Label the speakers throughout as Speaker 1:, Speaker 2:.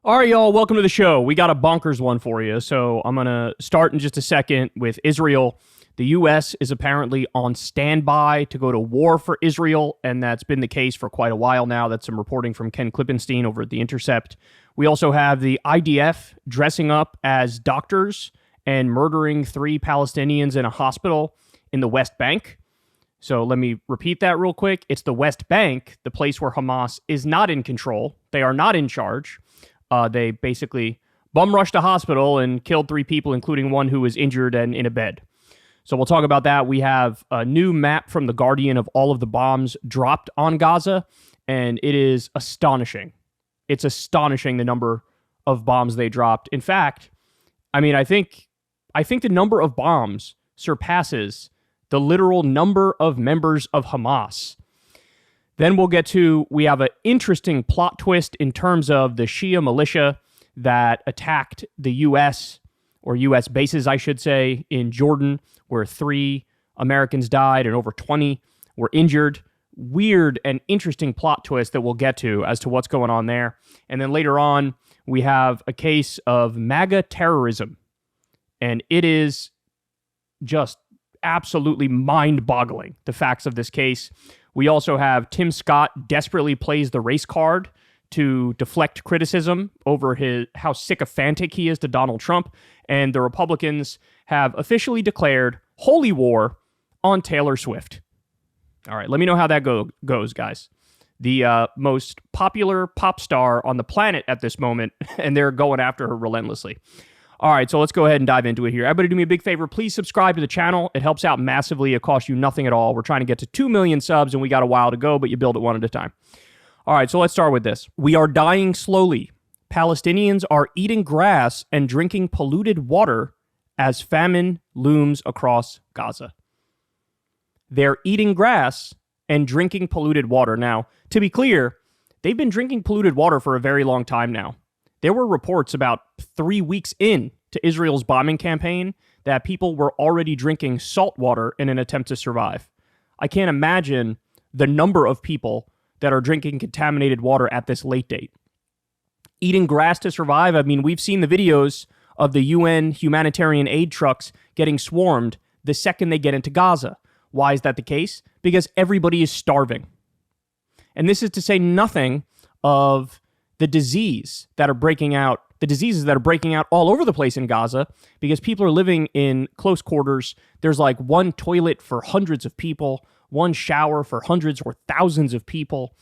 Speaker 1: All right, y'all, welcome to the show. We got a bonkers one for you. So I'm going to start in just a second with Israel. The U.S. is apparently on standby to go to war for Israel, and that's been the case for quite a while now. That's some reporting from Ken Klippenstein over at The Intercept. We also have the IDF dressing up as doctors and murdering 3 Palestinians in a hospital in the West Bank. So let me repeat that real quick. It's the West Bank, the place where Hamas is not in control. They are not in charge. They basically bum rushed a hospital and killed 3 people, including one who was injured and in a bed. So we'll talk about that. We have a new map from The Guardian of all of the bombs dropped on Gaza, and it is astonishing. It's astonishing the number of bombs they dropped. In fact, I think the number of bombs surpasses the literal number of members of Hamas. Then we have an interesting plot twist in terms of the Shia militia that attacked the U.S., or U.S. bases, I should say, in Jordan, where 3 Americans died and over 20 were injured. Weird and interesting plot twist that we'll get to as to what's going on there. And then later on, we have a case of MAGA terrorism. And it is just absolutely mind-boggling, the facts of this case. We also have Tim Scott desperately plays the race card to deflect criticism over how sycophantic he is to Donald Trump, and the Republicans have officially declared holy war on Taylor Swift. All right, let me know how that goes, guys. The most popular pop star on the planet at this moment, and they're going after her relentlessly. All right, so let's go ahead and dive into it here. Everybody do me a big favor. Please subscribe to the channel. It helps out massively. It costs you nothing at all. We're trying to get to 2 million subs, and we got a while to go, but you build it one at a time. All right, so let's start with this. We are dying slowly. Palestinians are eating grass and drinking polluted water as famine looms across Gaza. They're eating grass and drinking polluted water. Now, to be clear, they've been drinking polluted water for a very long time now. There were reports about 3 weeks in to Israel's bombing campaign that people were already drinking salt water in an attempt to survive. I can't imagine the number of people that are drinking contaminated water at this late date. Eating grass to survive, we've seen the videos of the UN humanitarian aid trucks getting swarmed the second they get into Gaza. Why is that the case? Because everybody is starving. And this is to say nothing of the diseases that are breaking out all over the place in Gaza, because people are living in close quarters. There's like one toilet for hundreds of people, one shower for hundreds or thousands of people.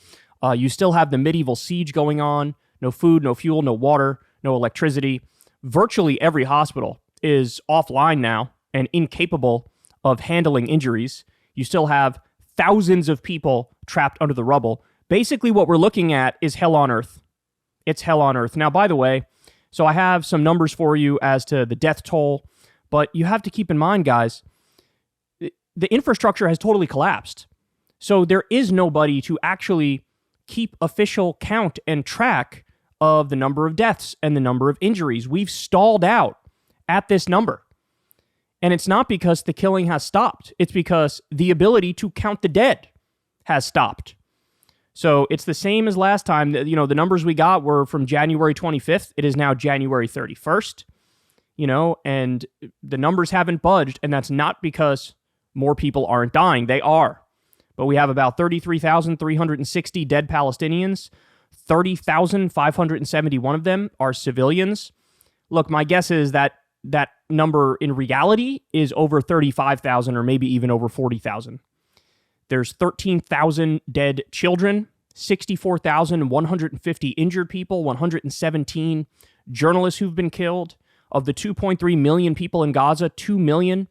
Speaker 1: You still have the medieval siege going on. No food, no fuel, no water, no electricity. Virtually every hospital is offline now and incapable of handling injuries. You still have thousands of people trapped under the rubble. Basically, what we're looking at is hell on earth. It's hell on earth. Now, by the way, so I have some numbers for you as to the death toll, but you have to keep in mind, guys, the infrastructure has totally collapsed. So there is nobody to actually keep official count and track of the number of deaths and the number of injuries. We've stalled out at this number. And it's not because the killing has stopped. It's because the ability to count the dead has stopped. So it's the same as last time. The numbers we got were from January 25th. It is now January 31st, and the numbers haven't budged. And that's not because more people aren't dying. They are. But we have about 33,360 dead Palestinians. 30,571 of them are civilians. Look, my guess is that number in reality is over 35,000 or maybe even over 40,000. There's 13,000 dead children, 64,150 injured people, 117 journalists who've been killed. Of the 2.3 million people in Gaza, 2 million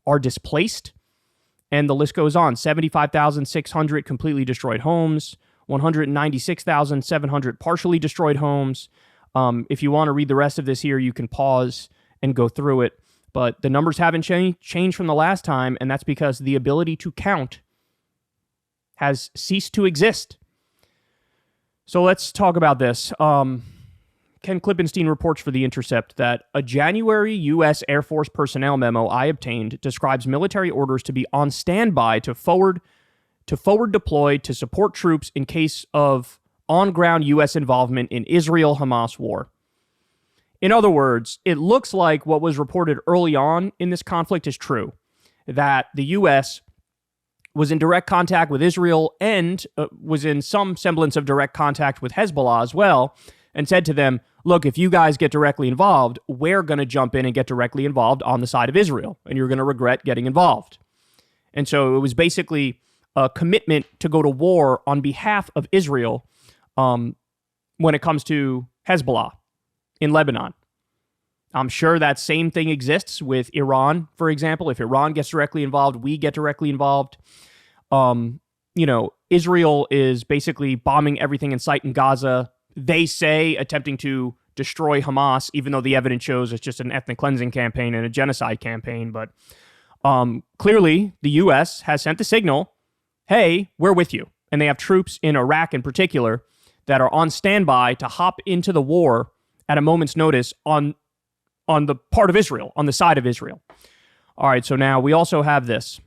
Speaker 1: are displaced. And the list goes on. 75,600 completely destroyed homes, 196,700 partially destroyed homes. If you want to read the rest of this here, you can pause and go through it. But the numbers haven't changed from the last time, and that's because the ability to count has ceased to exist. So let's talk about this. Ken Klippenstein reports for The Intercept that a January U.S. Air Force personnel memo I obtained describes military orders to be on standby to forward deploy to support troops in case of on-ground U.S. involvement in Israel-Hamas war. In other words, it looks like what was reported early on in this conflict is true, that the U.S. was in direct contact with Israel and was in some semblance of direct contact with Hezbollah as well, and said to them, look, if you guys get directly involved, we're going to jump in and get directly involved on the side of Israel, and you're going to regret getting involved. And so it was basically a commitment to go to war on behalf of Israel when it comes to Hezbollah in Lebanon. I'm sure that same thing exists with Iran, for example. If Iran gets directly involved, we get directly involved. Israel is basically bombing everything in sight in Gaza. They say attempting to destroy Hamas, even though the evidence shows it's just an ethnic cleansing campaign and a genocide campaign. But clearly, the U.S. has sent the signal, hey, we're with you. And they have troops in Iraq in particular that are on standby to hop into the war at a moment's notice on the part of Israel, on the side of Israel. All right, so now we also have this.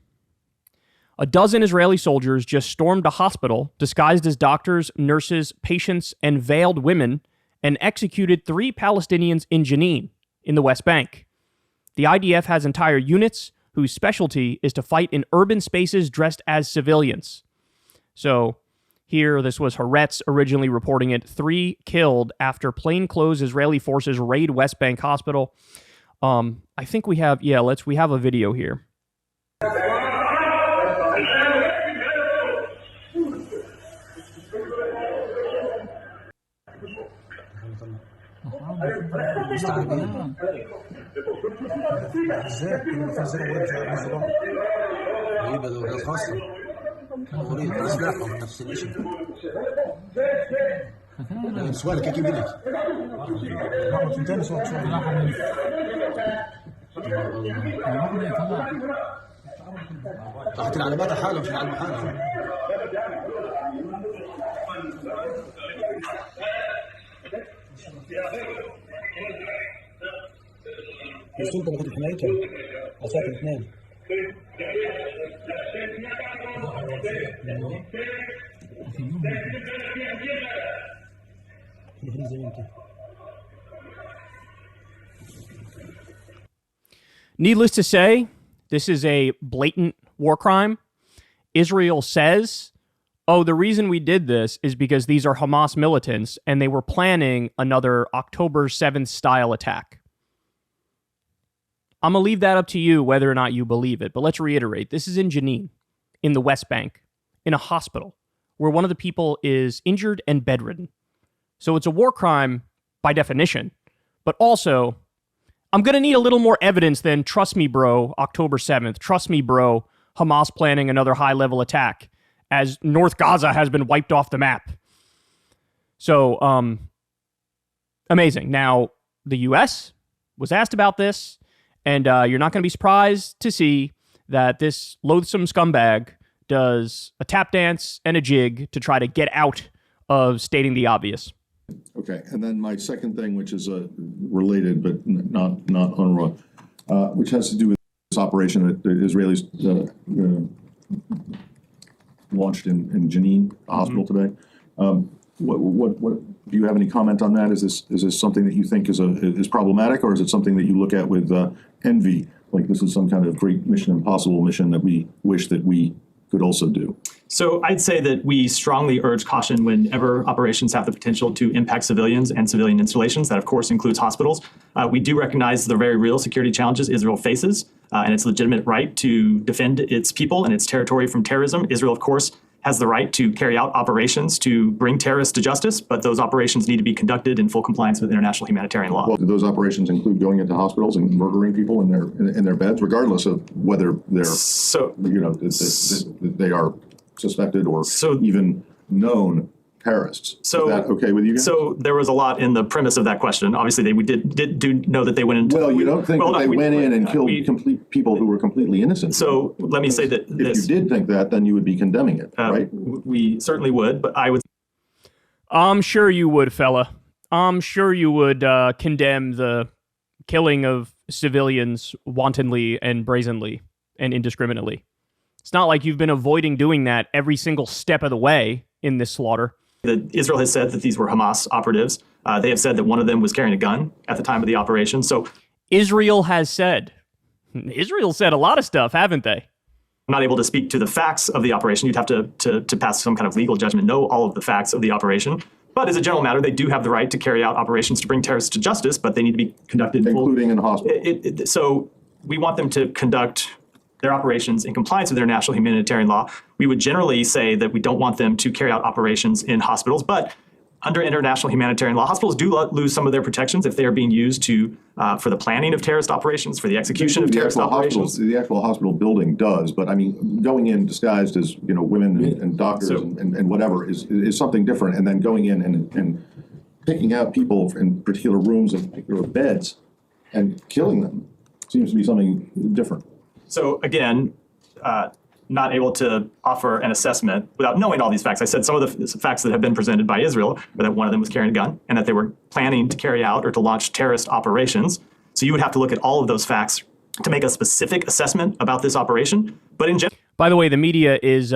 Speaker 1: A dozen Israeli soldiers just stormed a hospital disguised as doctors, nurses, patients, and veiled women and executed 3 Palestinians in Jenin, in the West Bank. The IDF has entire units whose specialty is to fight in urban spaces dressed as civilians. So here, this was Haaretz originally reporting it. 3 killed after plainclothes Israeli forces raid West Bank hospital. I think we have a video here.
Speaker 2: سؤالك اكيد لك تحت العلامات حاله مش العلامه حاله السلطه كانت حمايتهم عساكر 2
Speaker 1: Needless to say, this is a blatant war crime. Israel says, oh, the reason we did this is because these are Hamas militants and they were planning another October 7th style attack. I'm going to leave that up to you whether or not you believe it, but let's reiterate. This is in Jenin, in the West Bank, in a hospital, where one of the people is injured and bedridden. So it's a war crime by definition, but also, I'm going to need a little more evidence than, trust me, bro, October 7th, trust me, bro, Hamas planning another high-level attack, as North Gaza has been wiped off the map. So, amazing. Now, the U.S. was asked about this, and you're not going to be surprised to see that this loathsome scumbag does a tap dance and a jig to try to get out of stating the obvious.
Speaker 3: Okay, and then my second thing, which is related but not UNRWA, which has to do with this operation that the Israelis launched in Jenin, the hospital today. What do you have any comment on that? Is this something that you think is problematic, or is it something that you look at with envy? Like this is some kind of great Mission Impossible mission that we wish that we could also do?
Speaker 4: So I'd say that we strongly urge caution whenever operations have the potential to impact civilians and civilian installations. That, of course, includes hospitals. We do recognize the very real security challenges Israel faces and its legitimate right to defend its people and its territory from terrorism. Israel, of course, has the right to carry out operations to bring terrorists to justice, but those operations need to be conducted in full compliance with international humanitarian law.
Speaker 3: Well, do those operations include going into hospitals and murdering people in their beds, regardless of whether they're they are suspected or even known terrorists?
Speaker 4: So,
Speaker 3: is that okay with you guys?
Speaker 4: So there was a lot in the premise of that question. Obviously, we did know that they went into.
Speaker 3: Well, you don't think that they went in and killed people who were completely innocent.
Speaker 4: So let me say that
Speaker 3: if you did think that, then you would be condemning it, right?
Speaker 4: We certainly would, but I would.
Speaker 1: I'm sure you would, fella. I'm sure you would condemn the killing of civilians wantonly and brazenly and indiscriminately. It's not like you've been avoiding doing that every single step of the way in this slaughter.
Speaker 4: Israel has said that these were Hamas operatives. They have said that one of them was carrying a gun at the time of the operation. So
Speaker 1: Israel has said. Israel said a lot of stuff, haven't they?
Speaker 4: I'm not able to speak to the facts of the operation. You'd have to pass some kind of legal judgment, know all of the facts of the operation. But as a general matter, they do have the right to carry out operations to bring terrorists to justice, but they need to be conducted
Speaker 3: including in hospitals.
Speaker 4: So we want them to conduct their operations in compliance with international humanitarian law. We would generally say that we don't want them to carry out operations in hospitals, but under international humanitarian law, hospitals do lose some of their protections if they are being used for the planning of terrorist operations, for the execution of terrorist operations.
Speaker 3: The actual hospital building does, but I mean, going in disguised as women and doctors and whatever is something different, and then going in and picking out people in particular rooms and particular beds and killing them seems to be something different.
Speaker 4: So again, not able to offer an assessment without knowing all these facts. I said some of the facts that have been presented by Israel are that one of them was carrying a gun and that they were planning to carry out or to launch terrorist operations. So you would have to look at all of those facts to make a specific assessment about this operation. But in general,
Speaker 1: by the way, the media is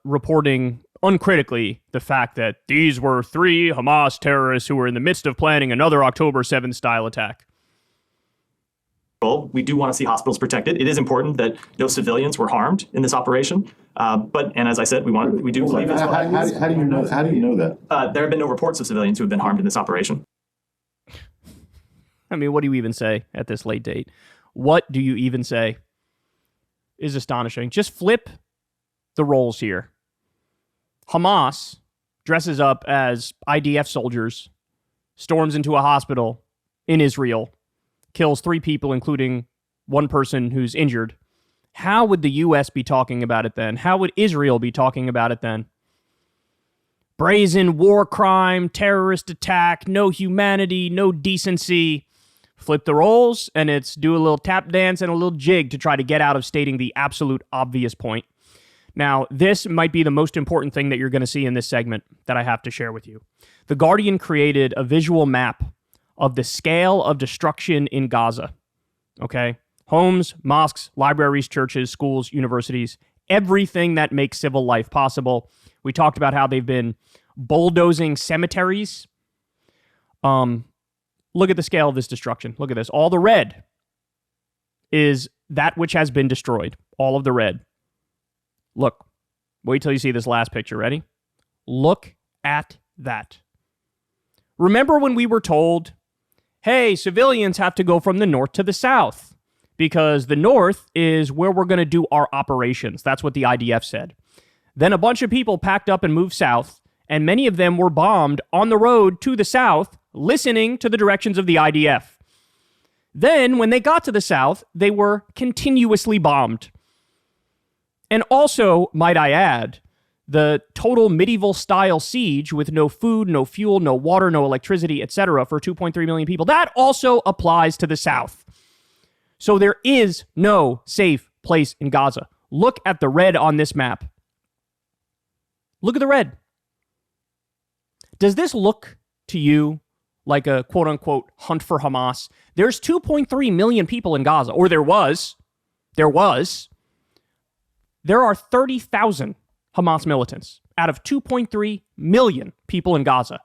Speaker 1: reporting uncritically the fact that these were 3 Hamas terrorists who were in the midst of planning another October 7th style attack.
Speaker 4: we do want to see hospitals protected. It is important that no civilians were harmed in this operation. And as I said, we do believe as well.
Speaker 3: How do you know that?
Speaker 4: There have been no reports of civilians who have been harmed in this operation.
Speaker 1: I mean, what do you even say at this late date? What do you even say? Is astonishing. Just flip the roles here. Hamas dresses up as IDF soldiers, storms into a hospital in Israel, kills 3 people, including one person who's injured. How would the U.S. be talking about it then? How would Israel be talking about it then? Brazen war crime, terrorist attack, no humanity, no decency. Flip the roles, and it's do a little tap dance and a little jig to try to get out of stating the absolute obvious point. Now, this might be the most important thing that you're going to see in this segment that I have to share with you. The Guardian created a visual map of the scale of destruction in Gaza. Okay? Homes, mosques, libraries, churches, schools, universities, everything that makes civil life possible. We talked about how they've been bulldozing cemeteries. Look at the scale of this destruction. Look at this. All the red is that which has been destroyed. All of the red. Look. Wait till you see this last picture. Ready? Look at that. Remember when we were told, hey, civilians have to go from the north to the south because the north is where we're going to do our operations. That's what the IDF said. Then a bunch of people packed up and moved south, and many of them were bombed on the road to the south, listening to the directions of the IDF. Then, when they got to the south, they were continuously bombed. And also, might I add, the total medieval-style siege with no food, no fuel, no water, no electricity, etc. for 2.3 million people, that also applies to the south. So there is no safe place in Gaza. Look at the red on this map. Look at the red. Does this look to you like a quote-unquote hunt for Hamas? There's 2.3 million people in Gaza, or there was. There are 30,000 Hamas militants out of 2.3 million people in Gaza.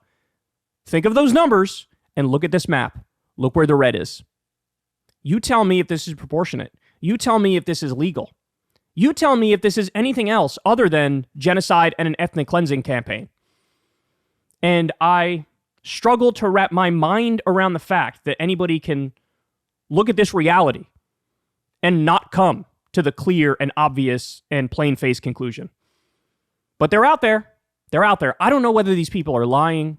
Speaker 1: Think of those numbers and look at this map. Look where the red is. You tell me if this is proportionate. You tell me if this is legal. You tell me if this is anything else other than genocide and an ethnic cleansing campaign. And I struggle to wrap my mind around the fact that anybody can look at this reality and not come to the clear and obvious and plain-faced conclusion. But they're out there. They're out there. I don't know whether these people are lying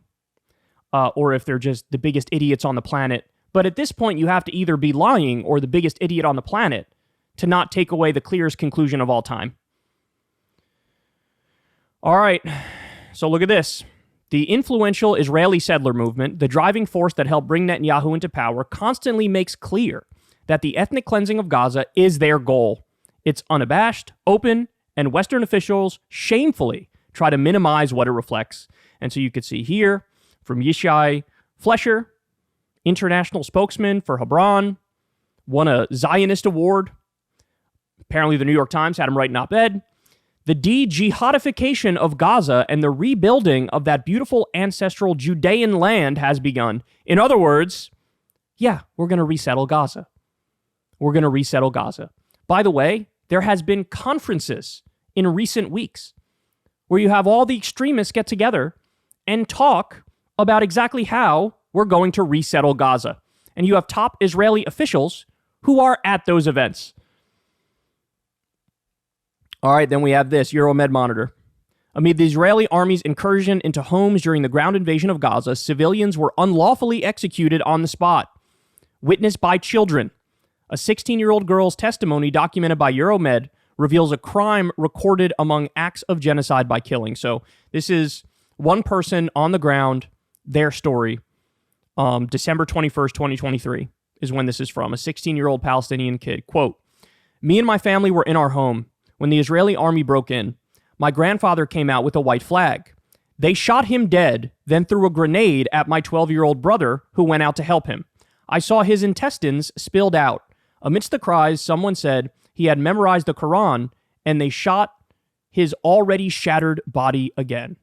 Speaker 1: or if they're just the biggest idiots on the planet. But at this point, you have to either be lying or the biggest idiot on the planet to not take away the clearest conclusion of all time. All right. So look at this. The influential Israeli settler movement, the driving force that helped bring Netanyahu into power, constantly makes clear that the ethnic cleansing of Gaza is their goal. It's unabashed, open, and Western officials shamefully try to minimize what it reflects. And so you could see here from Yishai Flesher, international spokesman for Hebron, won a Zionist award. Apparently the New York Times had him write an op-ed. The de-jihadification of Gaza and the rebuilding of that beautiful ancestral Judean land has begun. In other words, yeah, we're going to resettle Gaza. We're going to resettle Gaza. By the way, there has been conferences in recent weeks where you have all the extremists get together and talk about exactly how we're going to resettle Gaza. And you have top Israeli officials who are at those events. All right, then we have this, Euromed Monitor. Amid the Israeli army's incursion into homes during the ground invasion of Gaza, civilians were unlawfully executed on the spot, witnessed by children. A 16-year-old girl's testimony documented by Euromed reveals a crime recorded among acts of genocide by killing. So this is one person on the ground, their story. December 21st, 2023 is when this is from. A 16-year-old Palestinian kid. Quote, "Me and my family were in our home when the Israeli army broke in. My grandfather came out with a white flag. They shot him dead, then threw a grenade at my 12-year-old brother who went out to help him. I saw his intestines spilled out. Amidst the cries, someone said he had memorized the Quran, and they shot his already shattered body again."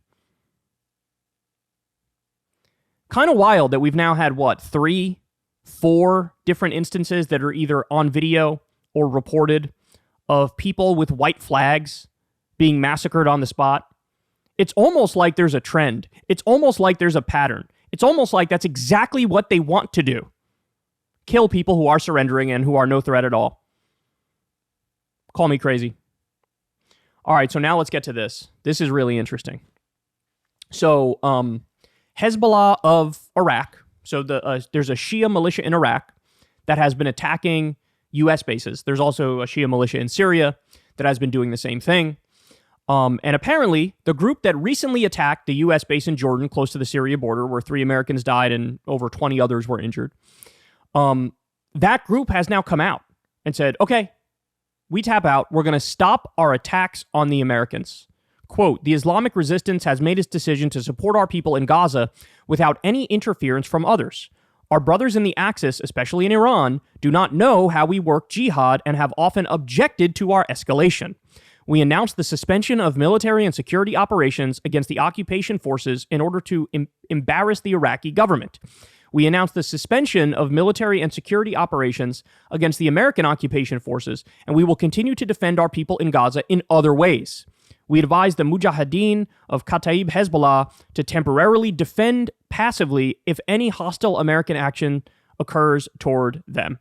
Speaker 1: Kind of wild that we've now had, 3, 4 different instances that are either on video or reported of people with white flags being massacred on the spot. It's almost like there's a trend. It's almost like there's a pattern. It's almost like that's exactly what they want to do. Kill people who are surrendering and who are no threat at all. Call me crazy. All right, so now let's get to this. This is really interesting. So, Hezbollah of Iraq. So there's a Shia militia in Iraq that has been attacking U.S. bases. There's also a Shia militia in Syria that has been doing the same thing. And apparently, the group that recently attacked the U.S. base in Jordan, close to the Syria border, where 3 Americans died and over 20 others were injured, that group has now come out and said, okay, we tap out. We're going to stop our attacks on the Americans. Quote, "The Islamic resistance has made its decision to support our people in Gaza without any interference from others. Our brothers in the Axis, especially in Iran, do not know how we work jihad and have often objected to our escalation. We announced the suspension of military and security operations against the occupation forces in order to embarrass the Iraqi government. We announced the suspension of military and security operations against the American occupation forces, and we will continue to defend our people in Gaza in other ways. We advise the Mujahideen of Kataib Hezbollah to temporarily defend passively if any hostile American action occurs toward them."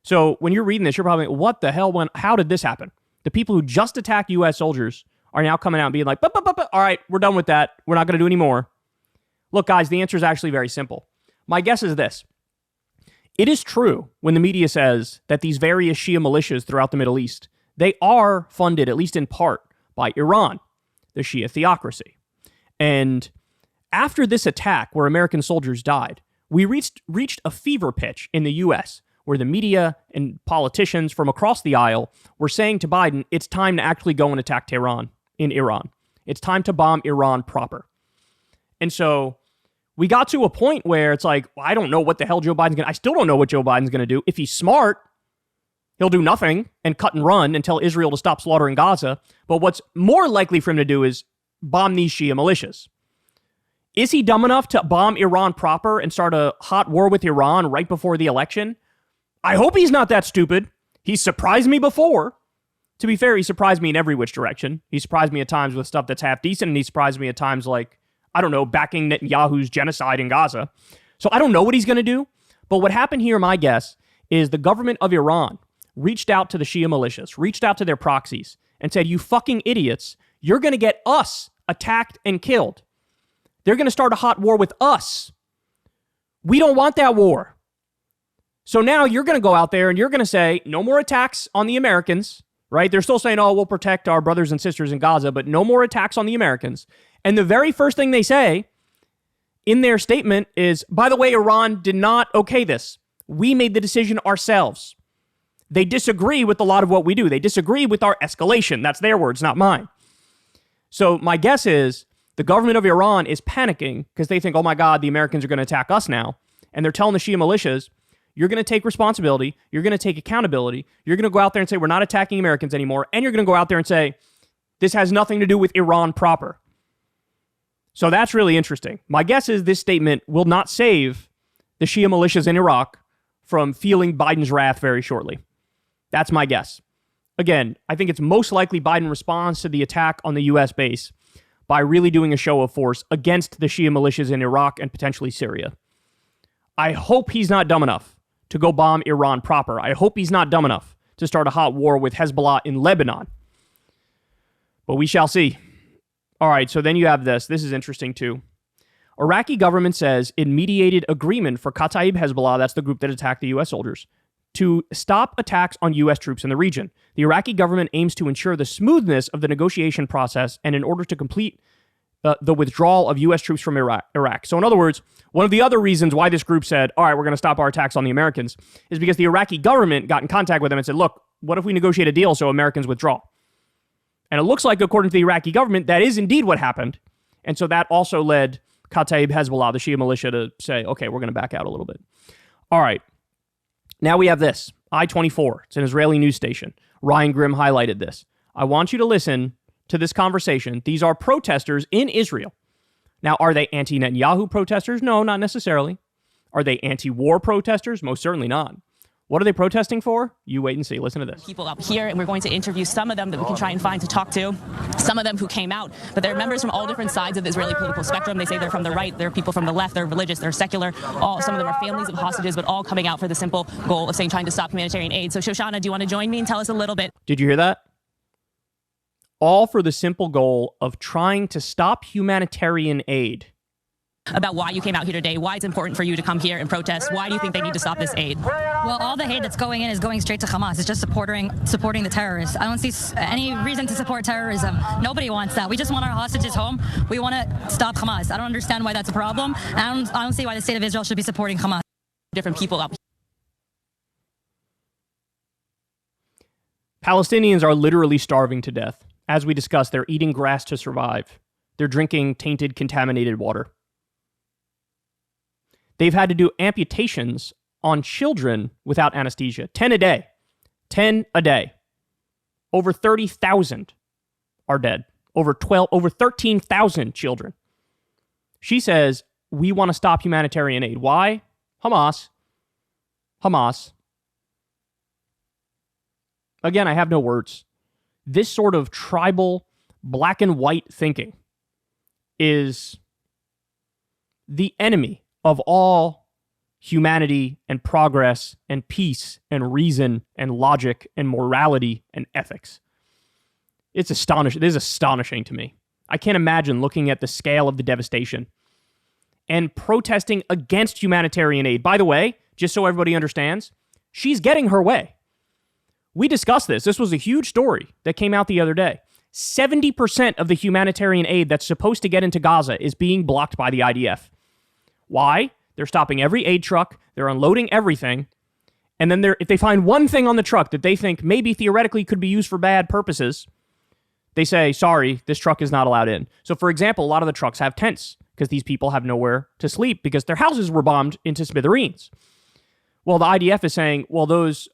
Speaker 1: So when you're reading this, you're probably, what the hell? How did this happen? The people who just attacked U.S. soldiers are now coming out and being like, all right, we're done with that. We're not going to do any more. Look, guys, the answer is actually very simple. My guess is this. It is true when the media says that these various Shia militias throughout the Middle East, they are funded, at least in part, by Iran, the Shia theocracy. And after this attack where American soldiers died, we reached a fever pitch in the U.S. where the media and politicians from across the aisle were saying to Biden, it's time to actually go and attack Tehran in Iran. It's time to bomb Iran proper. And so we got to a point where it's like, well, I don't know what the hell Joe Biden's going to... I still don't know what Joe Biden's going to do. If he's smart, he'll do nothing and cut and run and tell Israel to stop slaughtering Gaza. But what's more likely for him to do is bomb these Shia militias. Is he dumb enough to bomb Iran proper and start a hot war with Iran right before the election? I hope he's not that stupid. He's surprised me before. To be fair, he surprised me in every which direction. He surprised me at times with stuff that's half decent, and he surprised me at times like, I don't know, backing Netanyahu's genocide in Gaza. So I don't know what he's going to do. But what happened here, my guess, is the government of Iran reached out to the Shia militias, reached out to their proxies, and said, you fucking idiots, you're going to get us attacked and killed. They're going to start a hot war with us. We don't want that war. So now you're going to go out there and you're going to say, no more attacks on the Americans, right? They're still saying, oh, we'll protect our brothers and sisters in Gaza, but no more attacks on the Americans. And the very first thing they say in their statement is, by the way, Iran did not okay this. We made the decision ourselves. They disagree with a lot of what we do. They disagree with our escalation. That's their words, not mine. So my guess is the government of Iran is panicking because they think, oh my God, the Americans are going to attack us now. And they're telling the Shia militias, you're going to take responsibility. You're going to take accountability. You're going to go out there and say, we're not attacking Americans anymore. And you're going to go out there and say, This has nothing to do with Iran proper. So that's really interesting. My guess is this statement will not save the Shia militias in Iraq from feeling Biden's wrath very shortly. That's my guess. Again, I think it's most likely Biden responds to the attack on the U.S. base by really doing a show of force against the Shia militias in Iraq and potentially Syria. I hope he's not dumb enough to go bomb Iran proper. I hope he's not dumb enough to start a hot war with Hezbollah in Lebanon. But we shall see. All right, so then you have this. This is interesting too. Iraqi government says it mediated agreement for Kataib Hezbollah, that's the group that attacked the U.S. soldiers, to stop attacks on U.S. troops in the region. The Iraqi government aims to ensure the smoothness of the negotiation process and in order to complete the withdrawal of U.S. troops from Iraq. So in other words, one of the other reasons why this group said, all right, we're going to stop our attacks on the Americans is because the Iraqi government got in contact with them and said, look, what if we negotiate a deal so Americans withdraw? And it looks like, according to the Iraqi government, that is indeed what happened. And so that also led Kataib Hezbollah, the Shia militia, to say, okay, we're going to back out a little bit. All right. Now we have this. I-24. It's an Israeli news station. Ryan Grimm highlighted this. I want you to listen to this conversation. These are protesters in Israel. Now, are they anti-Netanyahu protesters? No, not necessarily. Are they anti-war protesters? Most certainly not. What are they protesting for? You wait and see. Listen to this.
Speaker 5: People up here, and we're going to interview some of them that we can try and find to talk to. Some of them who came out, but they're members from all different sides of the Israeli political spectrum. They say they're from the right, they're people from the left, they're religious, they're secular. Some of them are families of hostages, but all coming out for the simple goal of saying trying to stop humanitarian aid. So Shoshana, do you want to join me and tell us a little bit?
Speaker 1: Did you hear that? All for the simple goal of trying to stop humanitarian aid.
Speaker 5: About why you came out here today, why it's important for you to come here and protest. Why do you think they need to stop this aid?
Speaker 6: Well, all the aid that's going in is going straight to Hamas. It's just supporting the terrorists. I don't see any reason to support terrorism. Nobody wants that. We just want our hostages home. We want to stop Hamas. I don't understand why that's a problem. And I don't see why the state of Israel should be supporting Hamas.
Speaker 5: Different people up.
Speaker 1: Palestinians are literally starving to death. As we discussed, they're eating grass to survive. They're drinking tainted, contaminated water. They've had to do amputations on children without anesthesia. 10 a day. 10 a day. Over 30,000 are dead. Over 13,000 children. She says, we want to stop humanitarian aid. Why? Hamas. Again, I have no words. This sort of tribal, black and white thinking is the enemy of all humanity and progress and peace and reason and logic and morality and ethics. It's astonishing. It is astonishing to me. I can't imagine looking at the scale of the devastation and protesting against humanitarian aid. By the way, just so everybody understands, she's getting her way. We discussed this. This was a huge story that came out the other day. 70% of the humanitarian aid that's supposed to get into Gaza is being blocked by the IDF. Why? They're stopping every aid truck. They're unloading everything. And then if they find one thing on the truck that they think maybe theoretically could be used for bad purposes, they say, sorry, this truck is not allowed in. So, for example, a lot of the trucks have tents because these people have nowhere to sleep because their houses were bombed into smithereens. Well, the IDF is saying, well, those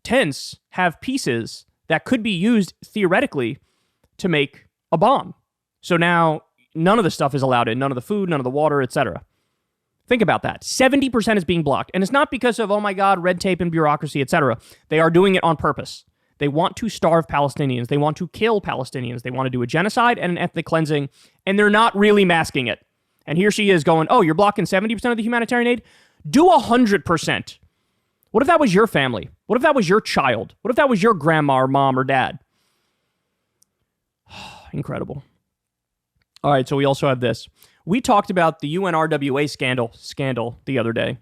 Speaker 1: tents have pieces that could be used theoretically to make a bomb. So now none of the stuff is allowed in, none of the food, none of the water, etc. Think about that. 70% is being blocked. And it's not because of, oh my God, red tape and bureaucracy, etc. They are doing it on purpose. They want to starve Palestinians. They want to kill Palestinians. They want to do a genocide and an ethnic cleansing, and they're not really masking it. And here she is going, oh, you're blocking 70% of the humanitarian aid? Do 100%. What if that was your family? What if that was your child? What if that was your grandma or mom or dad? Incredible. All right, so we also have this. We talked about the UNRWA scandal the other day,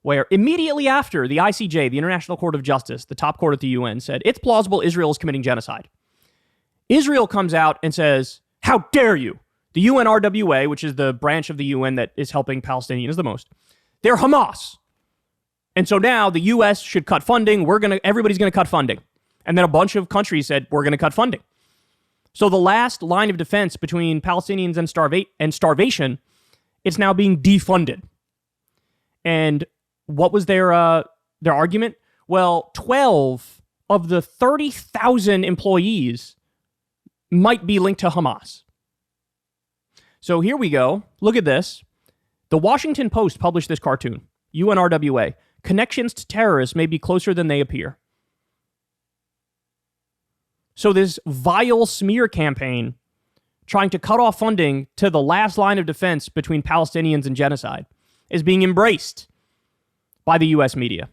Speaker 1: where immediately after the ICJ, the International Court of Justice, the top court at the UN, said it's plausible Israel is committing genocide. Israel comes out and says, how dare you? The UNRWA, which is the branch of the UN that is helping Palestinians the most, they're Hamas. And so now the U.S. should cut funding. Everybody's going to cut funding. And then a bunch of countries said, we're going to cut funding. So the last line of defense between Palestinians and starvation, it's now being defunded. And what was their argument? Well, 12 of the 30,000 employees might be linked to Hamas. So here we go. Look at this. The Washington Post published this cartoon. UNRWA. Connections to terrorists may be closer than they appear. So this vile smear campaign trying to cut off funding to the last line of defense between Palestinians and genocide is being embraced by the U.S. media.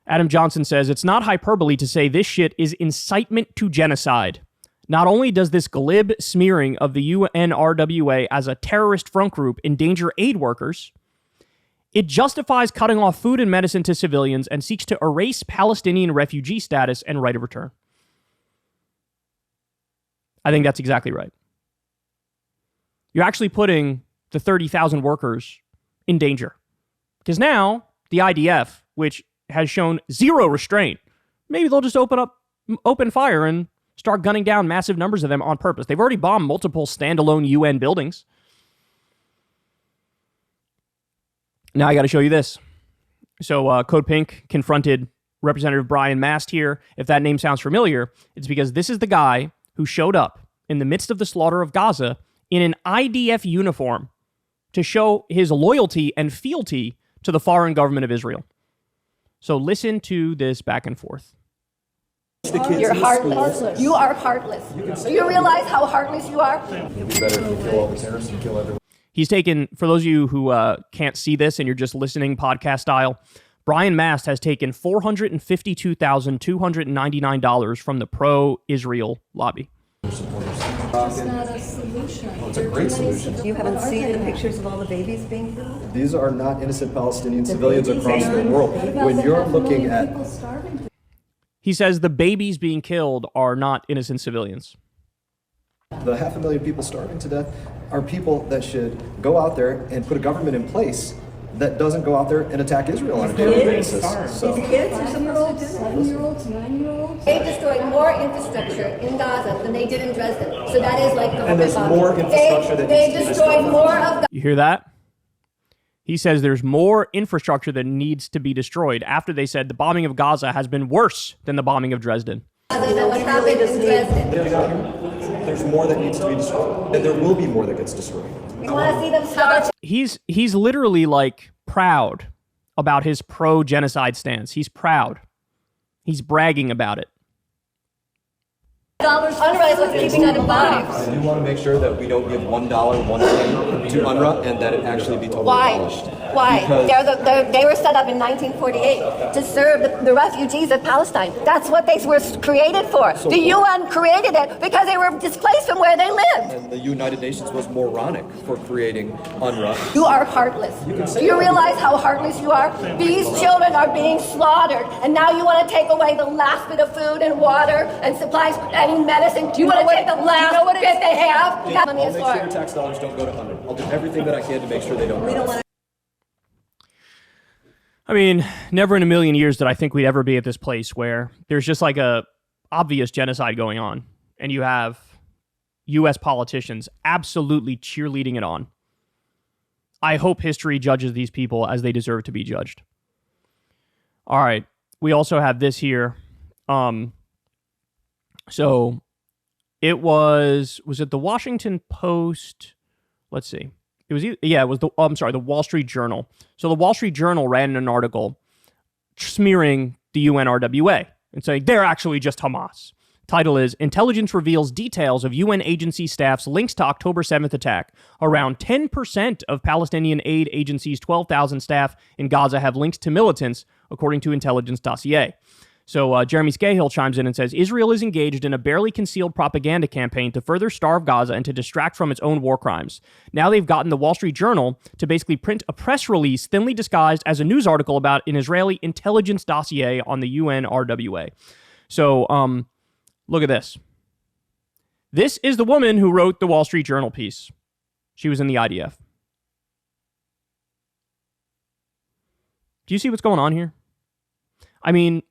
Speaker 1: Adam Johnson says, it's not hyperbole to say this shit is incitement to genocide. Not only does this glib smearing of the UNRWA as a terrorist front group endanger aid workers, it justifies cutting off food and medicine to civilians and seeks to erase Palestinian refugee status and right of return. I think that's exactly right. You're actually putting the 30,000 workers in danger. Because now, the IDF, which has shown zero restraint, maybe they'll just open fire and start gunning down massive numbers of them on purpose. They've already bombed multiple standalone UN buildings. Now I got to show you this. So Code Pink confronted Representative Brian Mast here. If that name sounds familiar, it's because this is the guy who showed up in the midst of the slaughter of Gaza in an IDF uniform to show his loyalty and fealty to the foreign government of Israel. So listen to this back and forth.
Speaker 7: You're heartless. You are heartless. Do you realize how heartless you are?
Speaker 8: It'd be better if we kill all the terrorists and kill everyone.
Speaker 1: He's taken, for those of you who can't see this and you're just listening podcast style, Brian Mast has taken $452,299 from the pro-Israel lobby.
Speaker 9: It's not a solution.
Speaker 8: It's a great solution.
Speaker 7: You haven't seen the pictures of all the babies being killed?
Speaker 8: These are not innocent Palestinian civilians across the world. When you're looking at...
Speaker 1: He says the babies being killed are not innocent civilians.
Speaker 8: The 500,000 people starving to death are people that should go out there and put a government in place that doesn't go out there and attack Israel on a daily basis. So.
Speaker 7: Kids or 7-year-olds?
Speaker 9: 7-year-olds, 9-year-olds.
Speaker 7: They destroyed more infrastructure in Gaza than they did in Dresden. So that is like the
Speaker 8: And there's more infrastructure that
Speaker 7: they
Speaker 8: needs to be
Speaker 7: destroyed
Speaker 8: destroyed.
Speaker 7: more of
Speaker 1: You hear that? He says there's more infrastructure that needs to be destroyed after they said the bombing of Gaza has been worse than the bombing of Dresden.
Speaker 7: Gaza than what happened in Dresden.
Speaker 8: There's more that needs to be destroyed. And there will be more that gets destroyed.
Speaker 7: You want to see them start?
Speaker 1: He's literally like proud about his pro-genocide stance. He's proud. He's bragging about it.
Speaker 7: UNRWA is what's keeping us alive.
Speaker 8: We want to make sure that we don't give $1, 1 cent to UNRWA and that it actually be totally
Speaker 7: Why?
Speaker 8: abolished.
Speaker 7: Why?
Speaker 8: Because
Speaker 7: They were set up in 1948 to serve the refugees of Palestine. That's what they were created for. The UN created it because they were displaced from where they lived.
Speaker 8: and the United Nations was moronic for creating UNRWA.
Speaker 7: You are heartless. Do you realize how heartless you are? These children are being slaughtered, and now you want to take away the last bit of food and water and supplies and medicine. Do you want to take the last bit they have? That's
Speaker 8: I'll
Speaker 7: money
Speaker 8: make
Speaker 7: is
Speaker 8: sure
Speaker 7: for.
Speaker 8: your tax dollars don't go to UNRWA. I'll do everything that I can to make sure they don't.
Speaker 1: I mean, never in a million years did I think we'd ever be at this place where there's just like a obvious genocide going on, and you have U.S. politicians absolutely cheerleading it on. I hope history judges these people as they deserve to be judged. All right, we also have this here. So it was it the Washington Post? Let's see. It was the Wall Street Journal. So the Wall Street Journal ran an article smearing the UNRWA and saying they're actually just Hamas. Title is Intelligence Reveals Details of UN Agency Staff's Links to October 7th Attack. Around 10% of Palestinian aid agencies' 12,000 staff in Gaza have links to militants, according to Intelligence Dossier. So Jeremy Scahill chimes in and says, Israel is engaged in a barely concealed propaganda campaign to further starve Gaza and to distract from its own war crimes. Now they've gotten the Wall Street Journal to basically print a press release thinly disguised as a news article about an Israeli intelligence dossier on the UNRWA. So look at this. This is the woman who wrote the Wall Street Journal piece. She was in the IDF. Do you see what's going on here? I mean,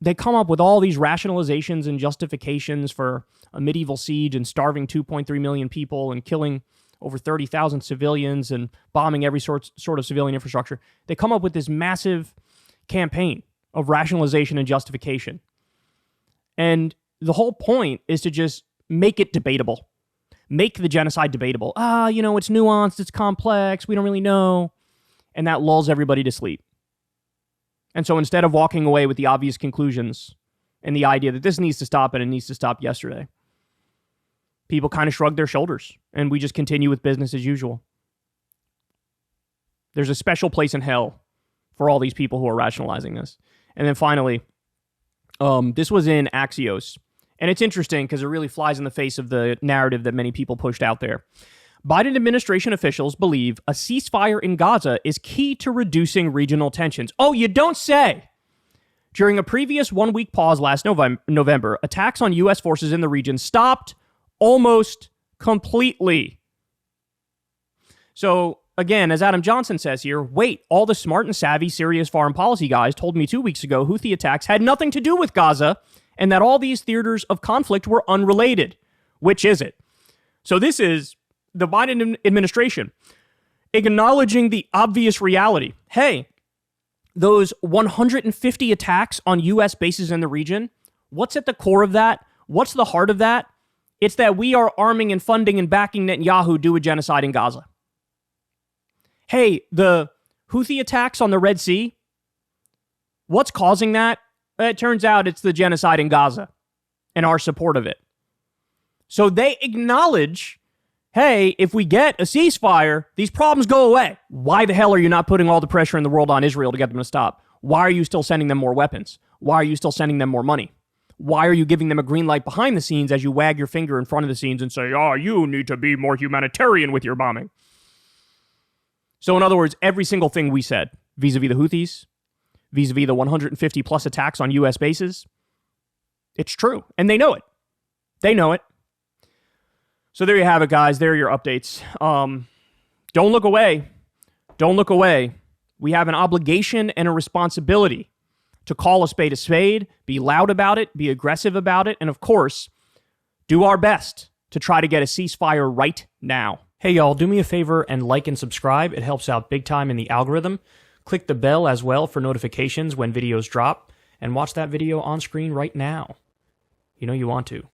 Speaker 1: they come up with all these rationalizations and justifications for a medieval siege and starving 2.3 million people and killing over 30,000 civilians and bombing every sort of civilian infrastructure. They come up with this massive campaign of rationalization and justification. And the whole point is to just make it debatable. Make the genocide debatable. It's nuanced, it's complex, we don't really know. And that lulls everybody to sleep. And so instead of walking away with the obvious conclusions and the idea that this needs to stop and it needs to stop yesterday, people kind of shrug their shoulders and we just continue with business as usual. There's a special place in hell for all these people who are rationalizing this. And then finally, this was in Axios. And it's interesting because it really flies in the face of the narrative that many people pushed out there. Biden administration officials believe a ceasefire in Gaza is key to reducing regional tensions. Oh, you don't say! During a previous one-week pause last November, attacks on U.S. forces in the region stopped almost completely. So, again, as Adam Johnson says here, wait, all the smart and savvy, serious foreign policy guys told me 2 weeks ago Houthi attacks had nothing to do with Gaza and that all these theaters of conflict were unrelated. Which is it? So this is the Biden administration acknowledging the obvious reality. Hey, those 150 attacks on U.S. bases in the region, what's at the core of that? What's the heart of that? It's that we are arming and funding and backing Netanyahu do a genocide in Gaza. Hey, the Houthi attacks on the Red Sea, what's causing that? It turns out it's the genocide in Gaza and our support of it. So they acknowledge, hey, if we get a ceasefire, these problems go away. Why the hell are you not putting all the pressure in the world on Israel to get them to stop? Why are you still sending them more weapons? Why are you still sending them more money? Why are you giving them a green light behind the scenes as you wag your finger in front of the scenes and say, you need to be more humanitarian with your bombing? So in other words, every single thing we said, vis-a-vis the Houthis, vis-a-vis the 150 plus attacks on U.S. bases, it's true. And they know it. They know it. So there you have it, guys. There are your updates. Don't look away. Don't look away. We have an obligation and a responsibility to call a spade, be loud about it, be aggressive about it, and of course, do our best to try to get a ceasefire right now. Hey, y'all, do me a favor and like and subscribe. It helps out big time in the algorithm. Click the bell as well for notifications when videos drop, and watch that video on screen right now. You know you want to.